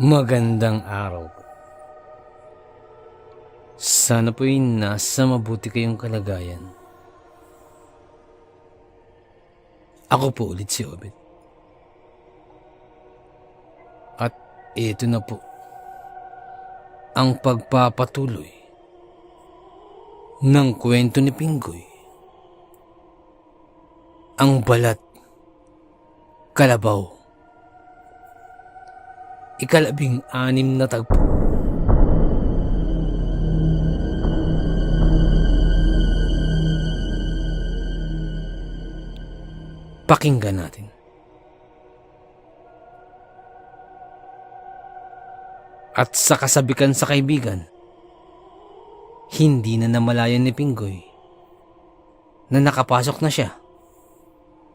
Magandang araw po. Sana po'y nasa mabuti kayong kalagayan. Ako po ulit si Obed. At ito na po ang pagpapatuloy ng kwento ni Pinggoy. Ang Balat Kalabaw. 16 na tagpo. Pakinggan natin. At sa kasabikan sa kaibigan, hindi na namalayan ni Pinggoy na nakapasok na siya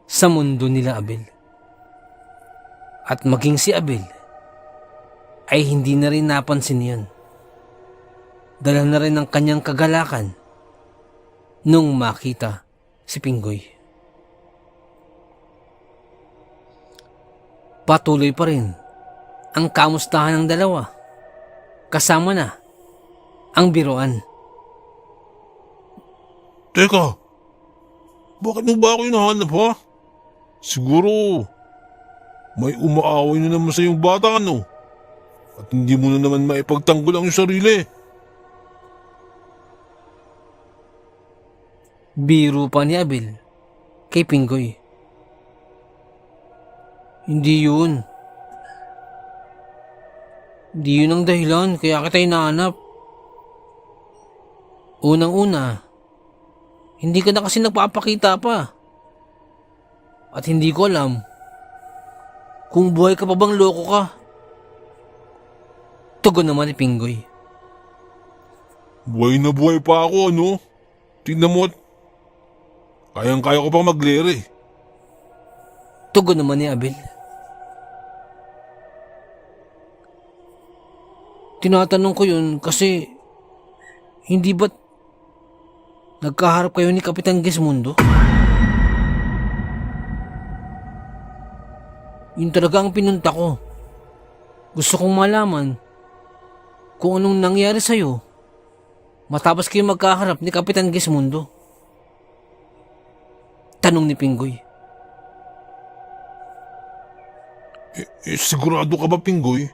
sa mundo nila Abel. At maging si Abel ay hindi na rin napansin yun. Dala na rin ang kanyang kagalakan nung makita si Pinggoy. Patuloy pa rin ang kamustahan ng dalawa. Kasama na ang biruan. Teka, bakit mo ba ako hinahanap ha? Siguro, may umaaway na naman sa iyong bata ano? At hindi mo na naman maipagtanggol ang iyong sarili. Biro pa ni Abel kay Pinggoy. Hindi yun. Hindi yun ang dahilan kaya kita hinahanap. Unang-una, hindi ka na kasi nagpapakita pa. At hindi ko alam kung buhay ka pa bang loko ka. Tugon naman ni Pinggoy. Buhay na buhay pa ako ano? Tingnan mo, kayang-kaya ko pang maglere. Tugon naman ni Abel. Tinatanong ko yun kasi hindi ba't nagkaharap kayo ni Kapitan Gesmundo? Yun talaga ang pinunta ko. Gusto kong malaman kung anong nangyari sa'yo matapos kayo magkaharap ni Kapitan Gesmundo. Tanong ni Pinggoy. Sigurado ka ba, Pinggoy?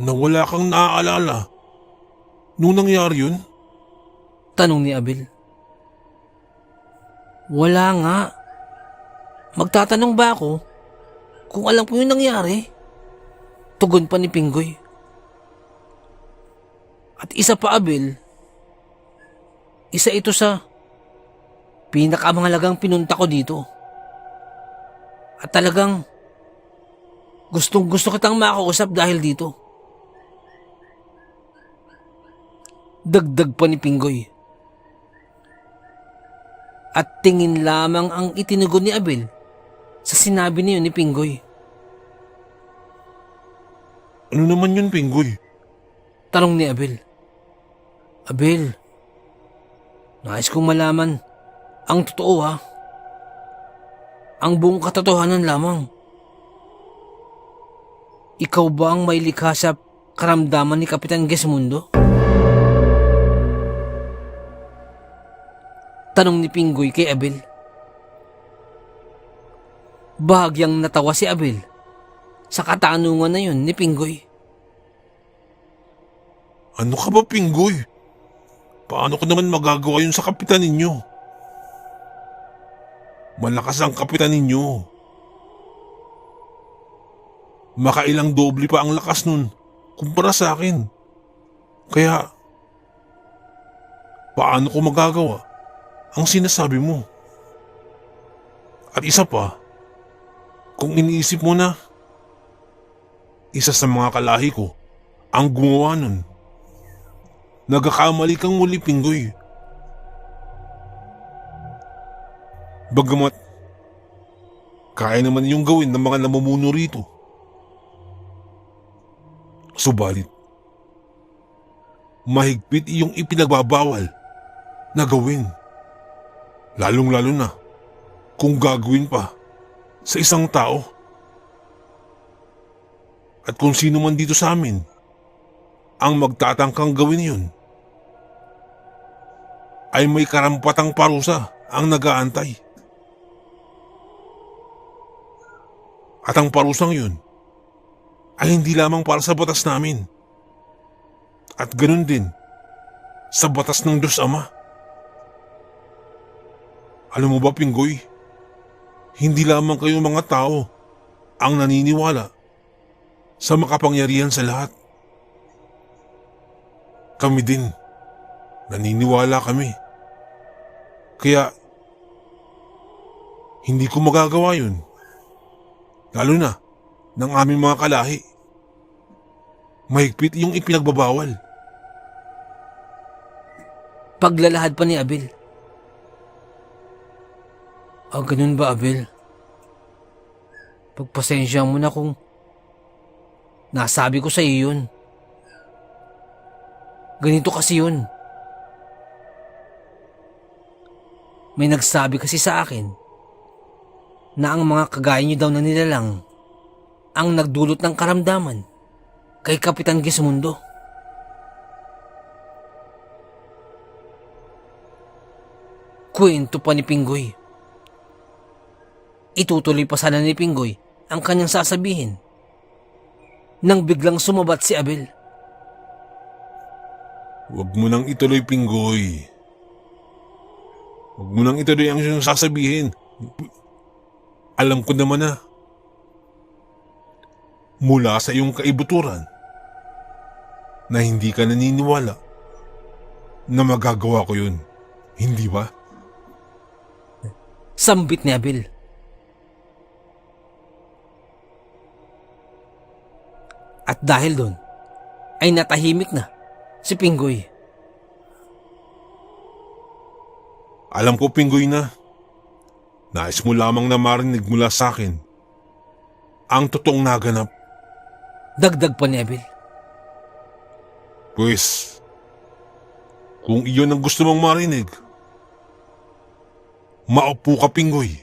Na wala kang naaalala nung nangyari yun? Tanong ni Abel. Wala nga. Magtatanong ba ako kung alam ko yung nangyari? Tugon pa ni Pinggoy. At isa pa, Abel, isa ito sa pinakamahalagang pinunta ko dito. At talagang gustong gusto kitang makausap dahil dito. Dagdag pa ni Pinggoy. At tingin lamang ang itinugon ni Abel sa sinabi niyo ni Pinggoy. Ano naman yun, Pinggoy? Tanong ni Abel. Abel, nais kong malaman ang totoo ha. Ang buong katotohanan lamang. Ikaw ba ang may likha sa karamdaman ni Kapitan Gesmundo? Tanong ni Pinggoy kay Abel. Bahagyang natawa si Abel sa katanungan na yun ni Pinggoy. Ano ka ba, Pinggoy? Paano ko naman magagawa yun sa kapitan ninyo? Malakas ang kapitan ninyo. Makailang doble pa ang lakas nun kumpara sa akin. Kaya, paano ko magagawa ang sinasabi mo? At isa pa, kung iniisip mo na, isa sa mga kalahi ko ang gumawa nun. Nagkakamali kang muli, Pinggoy. Bagamat, kaya naman yung gawin ng mga namumuno rito. Subalit, mahigpit iyong ipinagbabawal na gawin. Lalong-lalo na kung gagawin pa sa isang tao. At kung sino man dito sa amin ang magtatangkang gawin yun, ay may karampatang parusa ang nag-aantay. At ang parusang yun ay hindi lamang para sa batas namin, at ganun din sa batas ng Diyos Ama. Alam mo ba, Pinggoy, hindi lamang kayo mga tao ang naniniwala sa makapangyarihan sa lahat. Kami din, naniniwala kami. Kaya, hindi ko magagawa yun. Lalo na ng aming mga kalahi. Mahigpit yung ipinagbabawal. Paglalahad pa ni Abel. Ganun ba, Abel? Pagpasensya mo na kung nasabi ko sa iyo yun. Ganito kasi yun. May nagsabi kasi sa akin na ang mga kagaya niyo daw na nilalang ang nagdulot ng karamdaman kay Kapitan Gismundo. Kwento pa ni Pinggoy. Itutuloy pa sana ni Pinggoy ang kanyang sasabihin nang biglang sumabat si Abel. Huwag mo nang ituloy, Pinggoy. Huwag mo nang ituloy ang iyong sasabihin. Alam ko naman na mula sa iyong kaibuturan na hindi ka naniniwala na magagawa ko yun. Hindi ba? Sambit ni Abel. At dahil doon ay natahimik na si Pinggoy. Alam ko, Pinggoy, na nais mo lamang na marinig mula sa akin ang totoong naganap. Dagdag pa ni Abel. Pues, kung iyon ang gusto mong marinig, maupo ka, Pinggoy,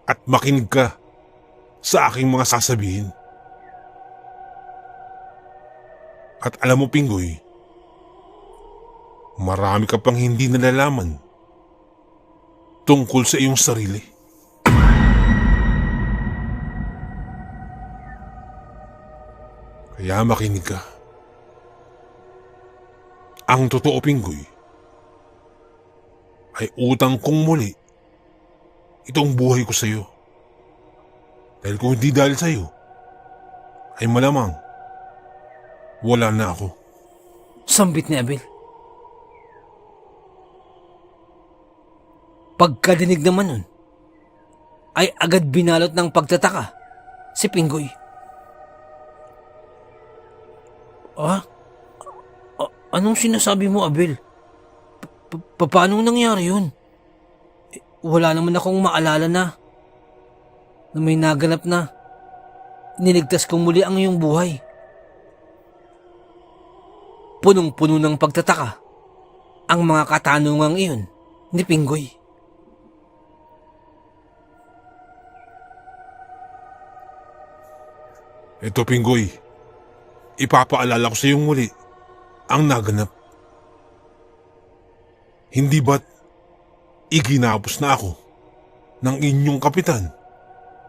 at makinig ka sa aking mga sasabihin. At alam mo, Pinggoy, marami ka pang hindi nalalaman tungkol sa iyong sarili. Kaya makinig ka. Ang totoo, Pinggoy, ay utang kong muli itong buhay ko sa iyo. Dahil kung hindi dahil sa iyo, ay malamang wala na ako. Sambit ni Abel. Pagkadinig naman nun, ay agad binalot ng pagtataka si Pinggoy. Anong sinasabi mo, Abel? Paano nangyari yun? Wala naman akong maalala na may naganap na niligtas kong muli ang iyong buhay. Punong-puno ng pagtataka ang mga katanungang iyon ni Pinggoy. Ito, Pinggoy, ipapaalala ko sa iyong muli ang naganap. Hindi ba't iginapos na ako ng inyong kapitan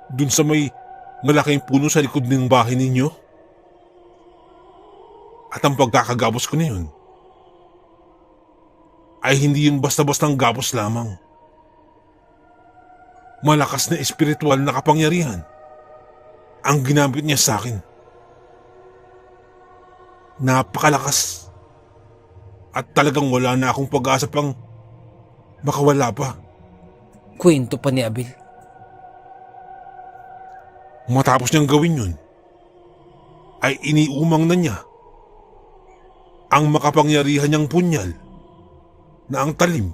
dun sa may malaking puno sa likod ng bahay ninyo? At ang pagkakagapos ko na yun ay hindi yun basta-bastang gapos lamang. Malakas na espiritual na kapangyarihan ang ginamit niya sa akin. Napakalakas. At talagang wala na akong pag-asa pang makawala pa. Kwento pa ni Abel. Matapos niyang gawin yun, ay iniumang na niya ang makapangyarihan niyang punyal na ang talim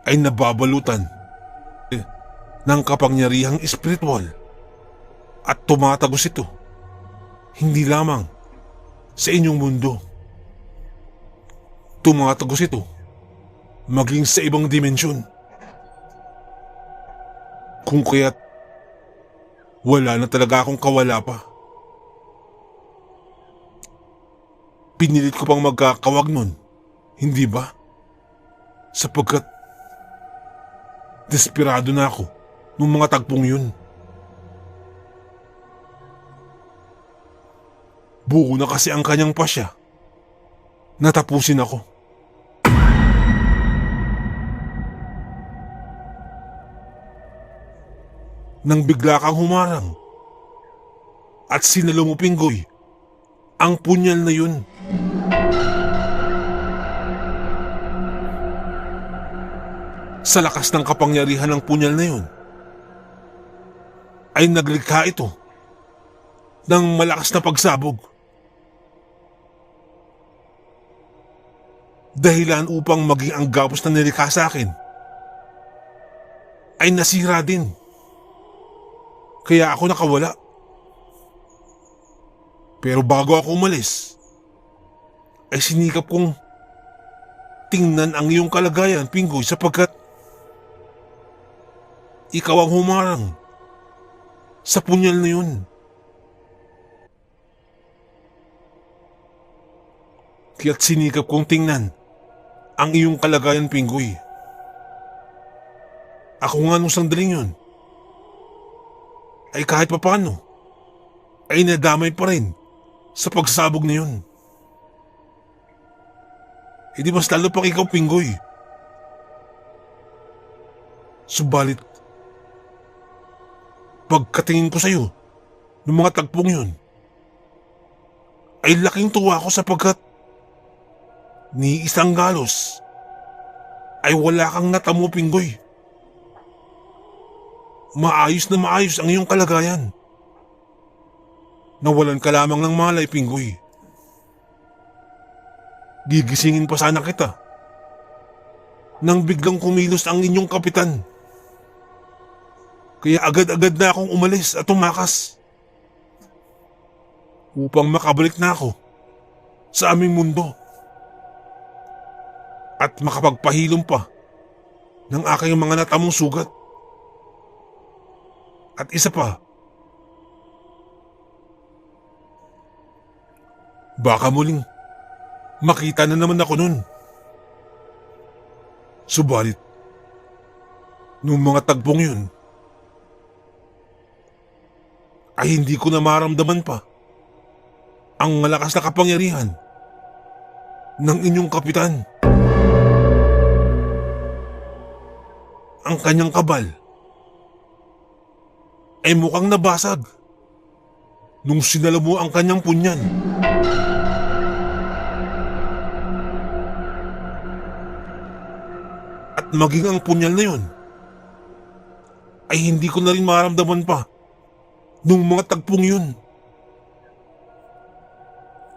ay nababalutan ng kapangyarihang espiritual at tumatagos ito hindi lamang sa inyong mundo. Tumatagos ito maging sa ibang dimensyon. Kung kaya't wala na talaga akong kawala pa. Pinilit ko pang magkakawag nun, hindi ba? Sapagkat desperado na ako nung mga tagpong yun. Buo na kasi ang kanyang pasya. Natapusin ako. Nang bigla kang humarang at sinalo mo, Pinggoy, ang punyal na yun. Sa lakas ng kapangyarihan ng punyal na yun, ay naglikha ito ng malakas na pagsabog. Dahilan upang maging ang gapos na nilikha sa akin ay nasira din. Kaya ako nakawala. Pero bago ako umalis, ay sinikap kong tingnan ang iyong kalagayan, Pinggoy, sapagkat ikaw ang humarang sa punyal na yun. Kaya't sinikap kong tingnan ang iyong kalagayan, Pinggoy. Ako nga nung sandaling yun ay kahit papano ay nadamay pa rin sa pagsabog na yun. Hindi mas lalo pang ikaw, Pinggoy. Subalit, pagkatingin ko sa'yo ng mga tagpong yun, ay laking tuwa ko sapagkat ni isang galos ay wala kang natamo, Pinggoy. Maayos na maayos ang iyong kalagayan. Nawalan ka lamang ng malay, Pinggoy. Gigisingin pa sana kita nang biglang kumilos ang inyong kapitan. Kaya agad-agad na akong umalis at tumakas upang makabalik na ako sa aming mundo at makapagpahilom pa ng aking mga natamong sugat. At isa pa, baka muling makita na naman ako nun. Subalit, nung mga tagpong yun, ay hindi ko na maramdaman pa ang malakas na kapangyarihan ng inyong kapitan. Ang kanyang kabal ay mukhang nabasag nung sinala mo ang kanyang punyal. At maging ang punyal na yun ay hindi ko na rin maramdaman pa nung mga tagpong yun.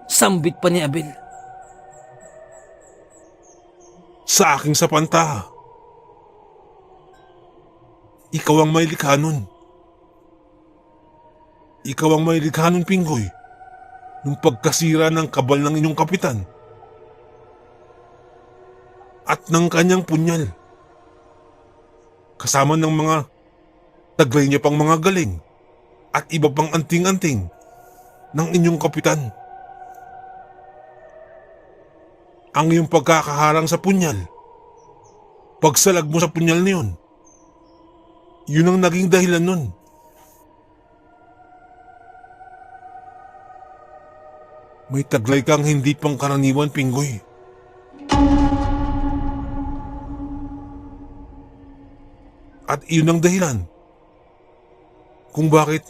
Sambit pa ni Abel. Sa aking sapanta, ikaw ang may likha nun. Ikaw ang may likha nun, Pinggoy, nung pagkasira ng kabal ng inyong kapitan at ng kanyang punyal, kasama ng mga taglay niya pang mga galing at iba pang anting-anting ng inyong kapitan. Ang iyong pagkakaharang sa punyal, pagsalag mo sa punyal na yun, yun ang naging dahilan nun. May taglay kang hindi pangkaraniwan, Pinggoy. At iyon ang dahilan kung bakit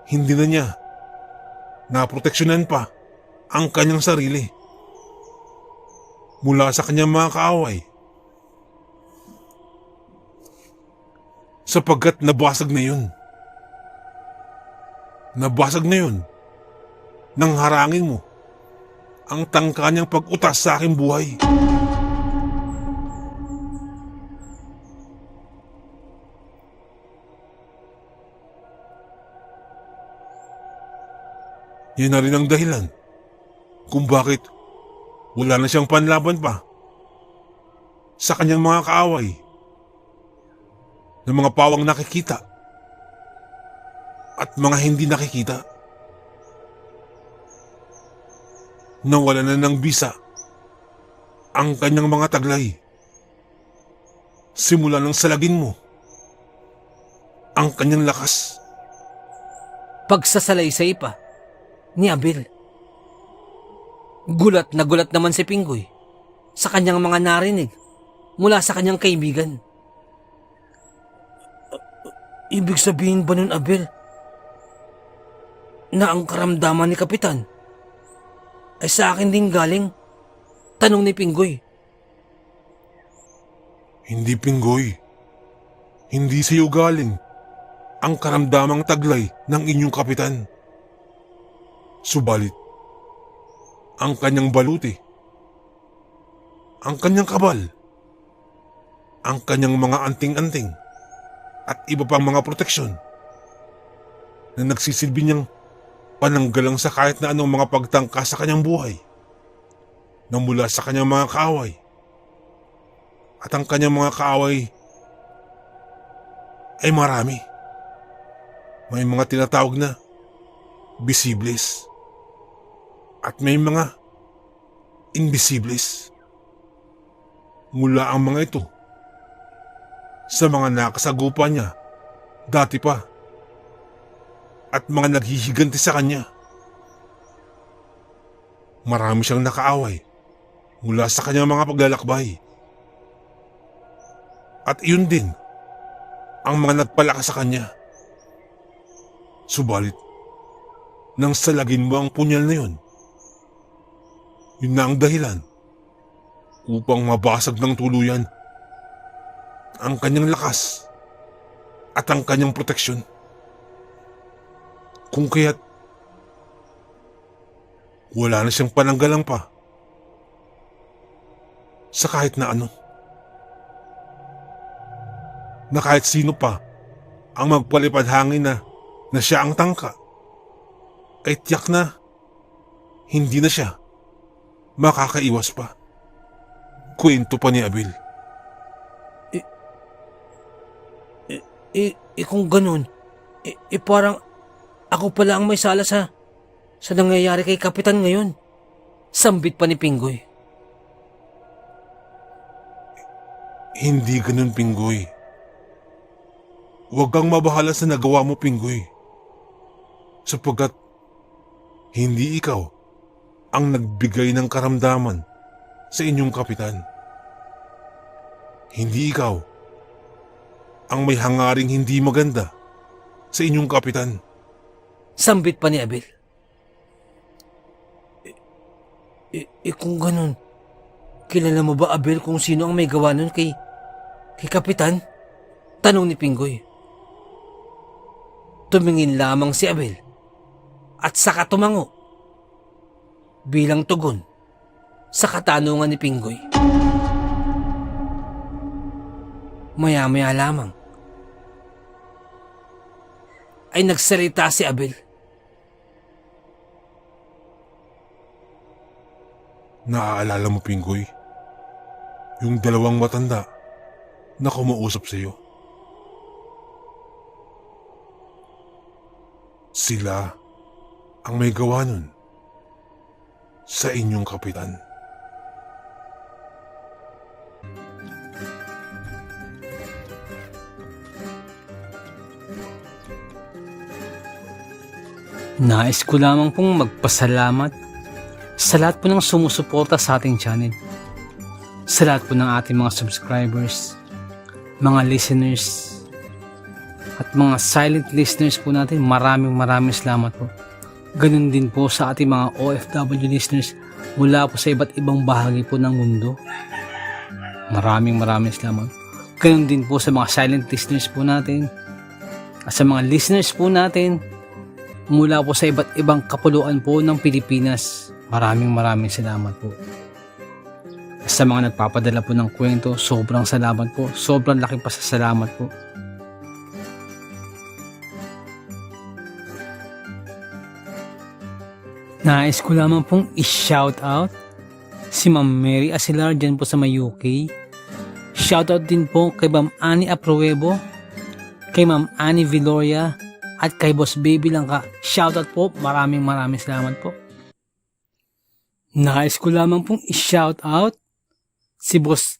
hindi na niya naproteksyonan pa ang kanyang sarili mula sa kanyang mga kaaway, sapagkat nabasag na yun. Nabasag na yun nang harangin mo ang tangka niyang pag-utas sa aking buhay. Yan na rin ang dahilan kung bakit wala na siyang panlaban pa sa kanyang mga kaaway ng mga pawang nakikita at mga hindi nakikita. Nawala na ng bisa ang kanyang mga taglay. Simula nang salagin mo ang kanyang lakas. Pagsasalaysay pa ni Abel. Gulat na gulat naman si Pinggoy sa kanyang mga narinig mula sa kanyang kaibigan. Ibig sabihin ba nun, Abel, na ang karamdaman ni Kapitan ay sa akin din galing? Tanong ni Pinggoy. Hindi, Pinggoy. Hindi sa iyo galing ang karamdamang taglay ng inyong kapitan. Subalit, ang kanyang baluti, ang kanyang kabal, ang kanyang mga anting-anting at iba pang mga proteksyon na nagsisilbi niyang pananggalang sa kahit na anong mga pagtangka sa kanyang buhay na mula sa kanyang mga kaaway. At ang kanyang mga kaaway ay marami. May mga tinatawag na visibles at may mga invisibles. Mula ang mga ito sa mga nakasagupa niya dati pa at mga naghihiganti sa kanya. Marami siyang nakaaway mula sa kanyang mga paglalakbay. At iyon din ang mga nagpalakas sa kanya. Subalit, nang salagin mo ang punyal na yun, yun na ang dahilan upang mabasag ng tuluyan ang kanyang lakas at ang kanyang proteksyon. Kung kaya't wala na siyang pananggalang pa sa kahit na ano. Na kahit sino pa ang magpalipad hangin na siya ang tangka, ay tiyak na hindi na siya makakaiwas pa. Kwento pa ni Abel. Kung ganun, parang ako pala ang may sala sa nangyayari kay Kapitan ngayon. Sambit pa ni Pinggoy. Hindi ganun, Pinggoy. Huwag kang mabahala sa nagawa mo, Pinggoy. Sapagkat hindi ikaw ang nagbigay ng karamdaman sa inyong kapitan. Hindi ikaw ang may hangaring hindi maganda sa inyong kapitan. Sambit pa ni Abel. Kung ganun, kilala mo ba, Abel, kung sino ang may gawa nun kay Kapitan? Tanong ni Pinggoy. Tumingin lamang si Abel at saka tumango bilang tugon sa katanungan ni Pinggoy. Maya-maya lamang ay nagsalita si Abel. Naaalala mo, Pinggoy, yung dalawang matanda na kumausap sa iyo? Sila ang may gawa nun sa inyong kapitan. Nais ko lamang pong magpasalamat sa lahat po ng sumusuporta sa ating channel. Sa lahat po ng ating mga subscribers, mga listeners, at mga silent listeners po natin. Maraming salamat po. Ganun din po sa ating mga OFW listeners mula po sa iba't ibang bahagi po ng mundo. Maraming salamat. Ganun din po sa mga silent listeners po natin at sa mga listeners po natin mula po sa iba't ibang kapuluan po ng Pilipinas. Maraming salamat po. Sa mga nagpapadala po ng kwento, sobrang salamat po. Sobrang laking pasasalamat po. Nais ko lamang pong i-shout out si Ma'am Mary Asilar dyan po sa may UK. Shout out din po kay Ma'am Annie Apruebo, kay Ma'am Annie Viloria, At kay Boss Baby lang ka, shoutout po. Maraming salamat po. Nais ko lamang pong i-shoutout si Boss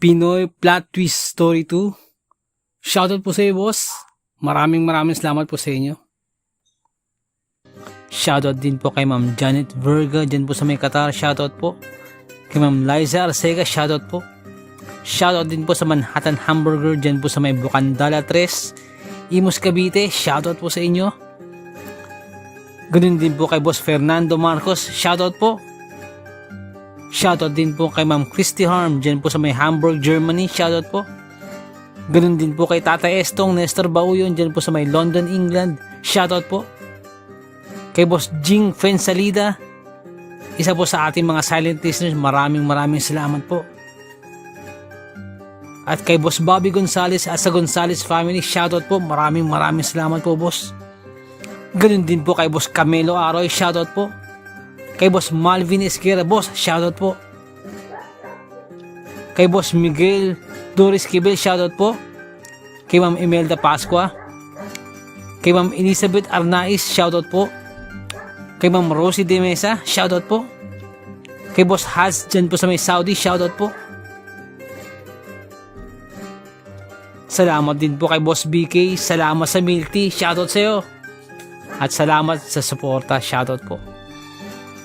Pinoy Plot Twist Story 2. Shoutout po sa iyo, boss. Maraming salamat po sa inyo. Shoutout din po kay Ma'am Janet Verga dyan po sa may Qatar. Shoutout po. Kay Ma'am Liza Arcega. Shoutout po. Shoutout din po sa Manhattan Hamburger dyan po sa may Bukandala 3, Imus Cavite. Shoutout po sa inyo. Ganun din po kay Boss Fernando Marcos. Shoutout po. Shoutout din po kay Ma'am Christy Harm dyan po sa may Hamburg, Germany. Shoutout po. Ganun din po kay Tata Estong Nestor Bauyon dyan po sa may London, England. Shoutout po. Kay Boss Jing Fensalida, isa po sa ating mga silent listeners, maraming salamat po. At kay Boss Bobby Gonzales at sa Gonzales family, shoutout po. Maraming salamat po, boss. Ganun din po kay Boss Camelo Aroy, shoutout po. Kay Boss Malvin Esquera, boss, shoutout po. Kay Boss Miguel Doris Kibel, shoutout po. Kay Ma'am Imelda Pascua. Kay Ma'am Elizabeth Arnaiz, shoutout po. Kay Ma'am Rosie De Mesa, shoutout po. Kay Boss Haz dyan po sa may Saudi, shoutout po. Salamat din po kay Boss BK, salamat sa milk tea, shoutout sa iyo. At salamat sa suporta, shoutout po.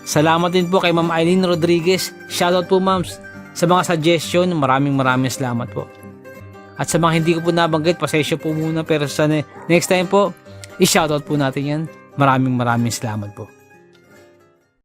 Salamat din po kay Ma'am Eileen Rodriguez. Shoutout po, ma'am, sa mga suggestion. Maraming salamat po. At sa mga hindi ko po nabanggit, pasensya po muna. Pero sa next time po, i-shoutout po natin yan. Maraming salamat po.